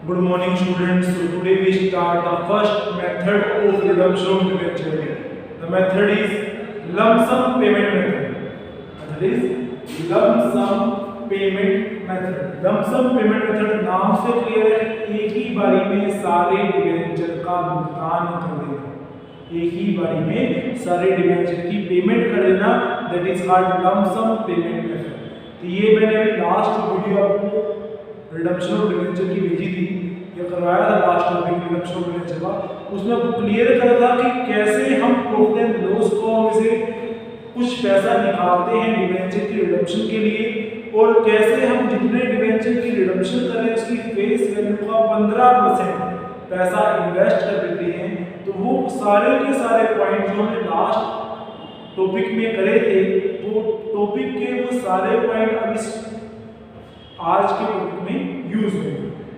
Good morning, students. So today we start the first method of redemption of debenture. The method is lump sum payment method. Method is lump sum payment method. Lump sum payment method नाम से clear है कि एक ही बारी में सारे debenture का भुगतान कर देना. एक ही बारी में सारे डिबेंचर की पेमेंट कर देना. That is called lump sum payment method. तो ये मैंने अभी लास्ट वीडियो आपको रिडम्पशन ऑफ डिबेंचर की भेजी थी, ये करवाया था last topic redemption of debenture का. उसमें आपको क्लियर करा था कि कैसे हम प्रॉफिट एंड लॉस अकाउंट से कुछ पैसा निकालते हैं डिबेंचर की रिडम्पशन के लिए, और कैसे हम जितने डिबेंचर की रिडम्पशन करें उसकी फेस वैल्यू का 15% पैसा इन्वेस्ट कर देते हैं. तो वो सारे के सारे पॉइंट जो हमने लास्ट टॉपिक में करे थे, वो टॉपिक के वो सारे पॉइंट अभी आज के टॉपिक में यूज हुए.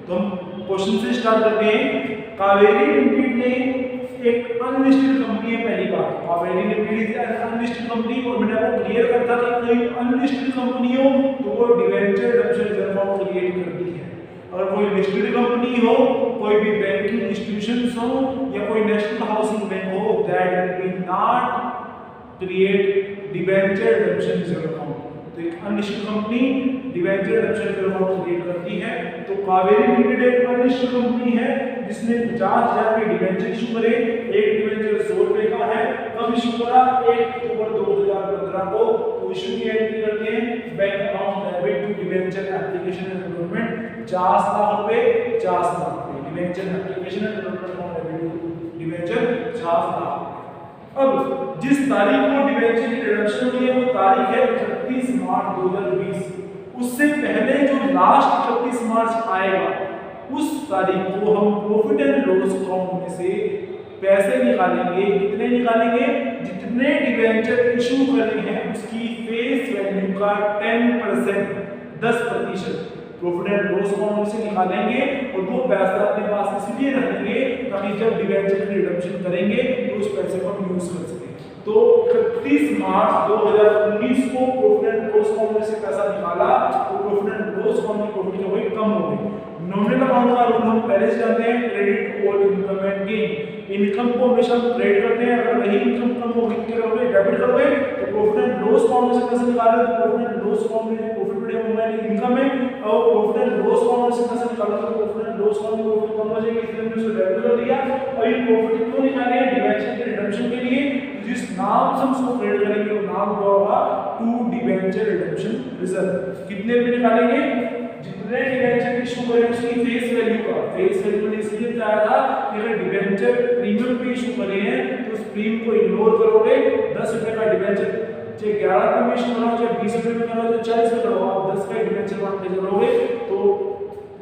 तो हम क्वेश्चन से स्टार्ट करते हैं. कावेरी लिमिटेड ने एक अनलिस्टेड कंपनी है. पहली बात, Kaveri limited is an unlisted company, और मैंने आपको क्लियर करता कि कोई अनलिस्टेड कंपनी हो तो वो debenture redemption reserve fund create करती है. अगर कोई लिस्टेड कंपनी हो, कोई भी बैंकिंग इंस्टीट्यूशंस हो, या कोई नेशनल हाउसिंग बैंक हो, that will not create debenture redemption reserve fund. तो एक unlisted company debenture redemption reserve fund create करती है. तो कावेरी लिमिटेड एक अनलिस्टेड कंपनी है जिसने 50,000 के डिबेंचर इशू करे. एक डिबेंचर 100 रुपए का है. कब इशू करा? 1 अक्टूबर 2015 को. तो इशू की एंट्री करते हैं bank account debit to debenture application and enrolment 50 lakh रुपए, 50 लाख रुपए debenture application and enrolment account debit to debenture 50 lakh. अब जिस तारीख को डिबेंचर की रिडम्पशन हुई है वो तारीख है 31 मार्च 2020. उससे पहले जो लास्ट 31 मार्च आएगा उस तारीख को हम प्रॉफिट एंड लॉस अकाउंट में से पैसे निकालेंगे. कितने निकालेंगे? जितने डिबेंचर इशू करे हैं उसकी फेस वैल्यू का 10%, 10% प्रॉफिट एंड लॉस अकाउंट से निकालेंगे, और वो पैसा अपने पास इसलिए रखेंगे ताकि जब डिबेंचर की रिडम्पशन करेंगे तो उस पैसे को हम यूज कर सकें. तो 31 मार्च 2019 को प्रॉफिट एंड लॉस अकाउंट से पैसा निकाला तो प्रॉफिट एंड लॉस अकाउंट की प्रॉफिट जो हुई कम हो गई. नॉमिनल अमाउंट का रूल हम पहले से जानते हैं, credit all income and gain. Income को हमेशा हम क्रेडिट करते हैं. अगर वही इनकम कम होगी तो करोगे डेबिट करोगे. तो प्रॉफिट एंड लॉस अकाउंट से पैसा निकाले तो प्रॉफिट एंड लॉस अकाउंट में प्रॉफिट बढ़े होगा इनकम में, और प्रॉफिट एंड लॉस अकाउंट से पैसा निकाला तो प्रॉफिट एंड लॉस अकाउंट में प्रॉफिट कम हो जाएगी, इसलिए हमने उसे डेबिट कर दिया. और ये प्रॉफिट क्यों निकाले? डिबेंचर की रिडम्पशन के लिए. जिस नाम से हम उसको क्रेडिट करेंगे वो नाम होगा टू डिबेंचर रिडम्पशन रिजर्व. कितने रुपए निकालेंगे? जितने डिबेंचर इशू करें उसकी फेस वैल्यू का. फेस वैल्यू ने इसलिए बताया था कि अगर डिबेंचर प्रीमियम पे इशू करे हैं तो उस प्रीमियम को इग्नोर करोगे. 10 रुपए का डिबेंचर चाहे 11 रुपए में इशू करो, चाहे 20 रुपए में करो, चाहे 40 में करो, आप 10 का डिबेंचर मान के चलोगे तो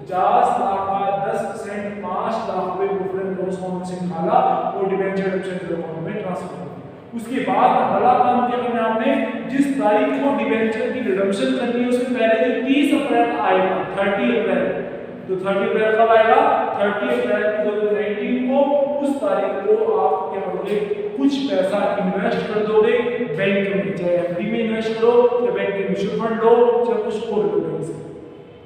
50 लाख का 10% 5 लाख रुपए प्रॉफिट एंड लॉस अकाउंट से निकाला और डिबेंचर रिडम्पशन रिजर्व फंड में ट्रांसफर कर दिया. उसके बाद अगला काम क्या करना है आपने? जिस तारीख को डिबेंचर की रिडम्पशन करनी है उससे पहले जो 30 अप्रैल आएगा, 30 अप्रैल, तो 30 अप्रैल कब आएगा? 30 अप्रैल 2019 को. उस तारीख को आप क्या करोगे? कुछ पैसा इन्वेस्ट कर दोगे बैंक में, चाहे एफडी में इन्वेस्ट करो, चाहे बैंक के म्यूचुअल फंड लो, चाहे कुछ और लो बैंक से.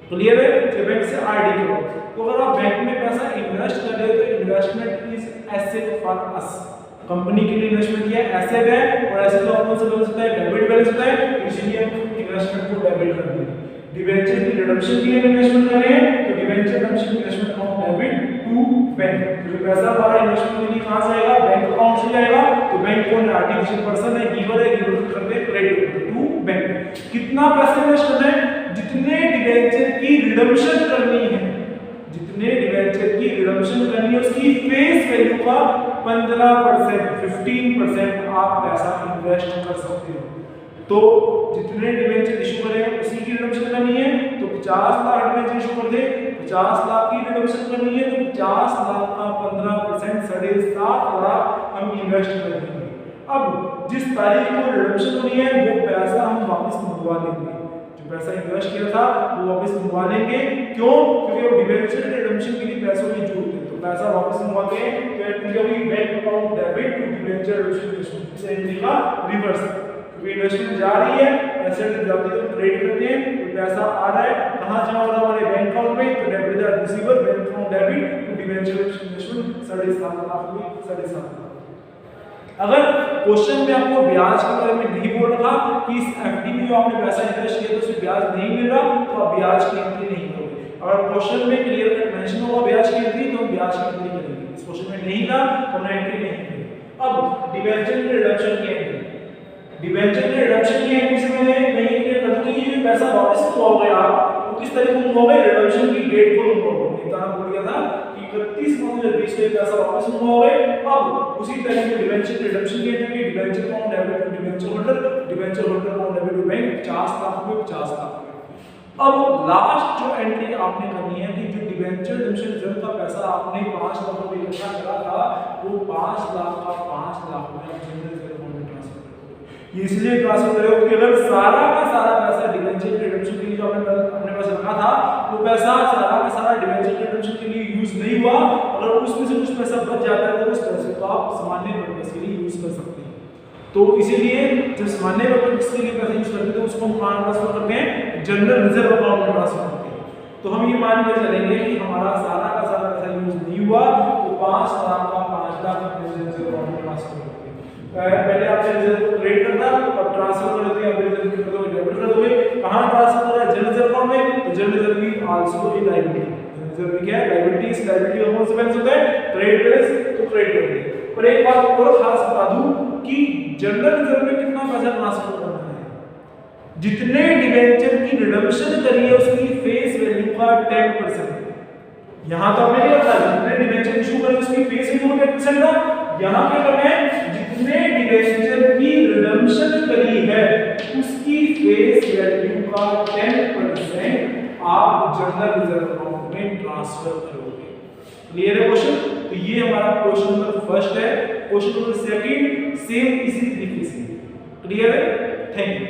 क्लियर है? चाहे बैंक से आरडी करो. तो अगर आप बैंक में पैसा इन्वेस्ट कर रहे हो तो investment is asset for us. Company के लिए इन्वेस्टमेंट किया है, एसेट है, और एसेट तो कौन सा बैलेंस होता है? डेबिट बैलेंस होता है. इसलिए हम इन्वेस्टमेंट को डेबिट कर देंगे. डिबेंचर की रिडम्पशन के लिए इन्वेस्टमेंट कर रहे हैं तो debenture redemption investment account debit to bank. जो पैसा हमारा इन्वेस्टमेंट के लिए कहां से आएगा? बैंक अकाउंट से आएगा. तो बैंक कौन है? आर्टिफिशियल पर्सन है, गिवर है, गिवर करते हैं क्रेडिट टू बैंक. कितना पैसा इन्वेस्ट करना है? जितने डिबेंचर की रिडम्पशन करनी है, जितने डिबेंचर की रिडम्पशन करनी है उसकी फेस वैल्यू का 15%, 15% आप पैसा इन्वेस्ट कर सकते हो. तो जितने डिबेंचर इशू करें उसी की रिडम्पशन करनी है. तो 50 लाख डिबेंचर इशू कर दे, 50 लाख की रिडम्पशन करनी है तो 50 लाख का 15% 7.5 लाख हम इन्वेस्ट कर देंगे. अब जिस तारीख को रिडम्पशन होनी है वो पैसा हम वापस मंगवा लेंगे. जो पैसा इन्वेस्ट किया था वो वापस मंगवा लेंगे. क्यों? क्योंकि अब डिबेंचर रिडम्पशन के लिए पैसों की जरूरत है, तो पैसा वापस मंगवाते हैं. तो एंट्री होगी bank account debit to debenture redemption. इस एंट्री का रिवर्स क्योंकि इन्वेस्टमेंट जा रही है, एसेट जाती है तो ट्रेड करते हैं, तो पैसा आ रहा है, कहां जमा हो रहा है हमारे बैंक अकाउंट में, तो debit the receiver bank from debit to debenture investment 7.5 lakh में 7.5 लाख। अगर क्वेश्चन में आपको ब्याज के बारे में नहीं बोल रहा कि इस एफडी में जो आपने पैसा इन्वेस्ट किया तो उसमें ब्याज नहीं मिल रहा, तो आप ब्याज की एंट्री नहीं करोगे। अगर क्वेश्चन में क्लियर कट मेंशन होगा ब्याज की एंट्री, तो हम ब्याज की एंट्री करेंगे। इस क्वेश्चन में नहीं था तो हमने एंट्री नहीं की। अब डिबेंचर के रिडम्पशन की एंट्री, डिबेंचर के रिडम्पशन की एंट्री से मैंने नहीं क्लियर कर दूं कि ये पैसा वापस कब होगा यार, तो किस तरीके से होगा, रिडम्पशन की डेट को होगा। इतना बोल गया था कि 31 मार्च 2020 को पैसा वापस होगा। अब उसी तरीके से डिबेंचर के रिडम्पशन की entry, debenture from debit to debenture holder from debit to bank 50 lakh में 50 लाख। अब लास्ट जो एंट्री आपने करनी है कि जो डिबेंचर रिडम्पशन रिजर्व का पैसा आपने 5 लाख रुपए इकट्ठा करा था, वो 5 लाख का 5 लाख में आप जनरल रिजर्व फंड में ट्रांसफर करोगे। ये इसलिए ट्रांसफर करोगे कि अगर सारा का सारा पैसा डिबेंचर रिडम्पशन के लिए जो आपने अपने पास रखा था, वो पैसा सारा का सारा डिबेंचर रिडम्पशन के लिए यूज नहीं हुआ, अगर उसमें से कुछ पैसा बच जाता है तो उस पैसे को आप सामान्य पर्पस के लिए यूज कर सकते हैं। तो इसीलिए जब सामान्य पर्पस के लिए पैसा यूज करते हैं तो उसको हम कहां ट्रांसफर करते हैं, जनरल रिजर्व अकाउंट में ट्रांसफर करते हैं। तो हम ये मान के चलेंगे कि हमारा सारा का सारा पैसा यूज नहीं हुआ, तो 5 लाख का 5 लाख जनरल रिजर्व अकाउंट में ट्रांसफर करते हैं। पहले आपने रिजर्व को क्रेडिट करना, अब ट्रांसफर कर दोगे, अब रिजर्व को कर दोगे, डेबिट कर दोगे। कहां ट्रांसफर कर रहा है, जनरल रिजर्व अकाउंट में, तो जनरल रिजर्व भी also a liability. General reserve क्या है, लायबिलिटी। इस लायबिलिटी का कौन सा बैलेंस होता है, ट्रेड बैलेंस, तो ट्रेड कर दे। पर एक बात और खास बता दूं कि जनरल रिजर्व में कितना पैसा ट्रांसफर करना है, जितने डिबेंचर की रिडम्पशन करी है उसकी फेस वैल्यू का 10%। यहां तो हमने क्या बताया, जितने डिबेंचर इशू करे उसकी फेस वैल्यू 10% था। यहां क्या करना है, जितने डिबेंचर की रिडम्पशन करी है उसकी फेस वैल्यू का 10% आप जनरल रिजर्व अकाउंट में ट्रांसफर करोगे। क्लियर है क्वेश्चन? तो ये हमारा क्वेश्चन नंबर फर्स्ट है। क्वेश्चन नंबर सेकंड सेम इसी तरीके से। क्लियर है? Thank you.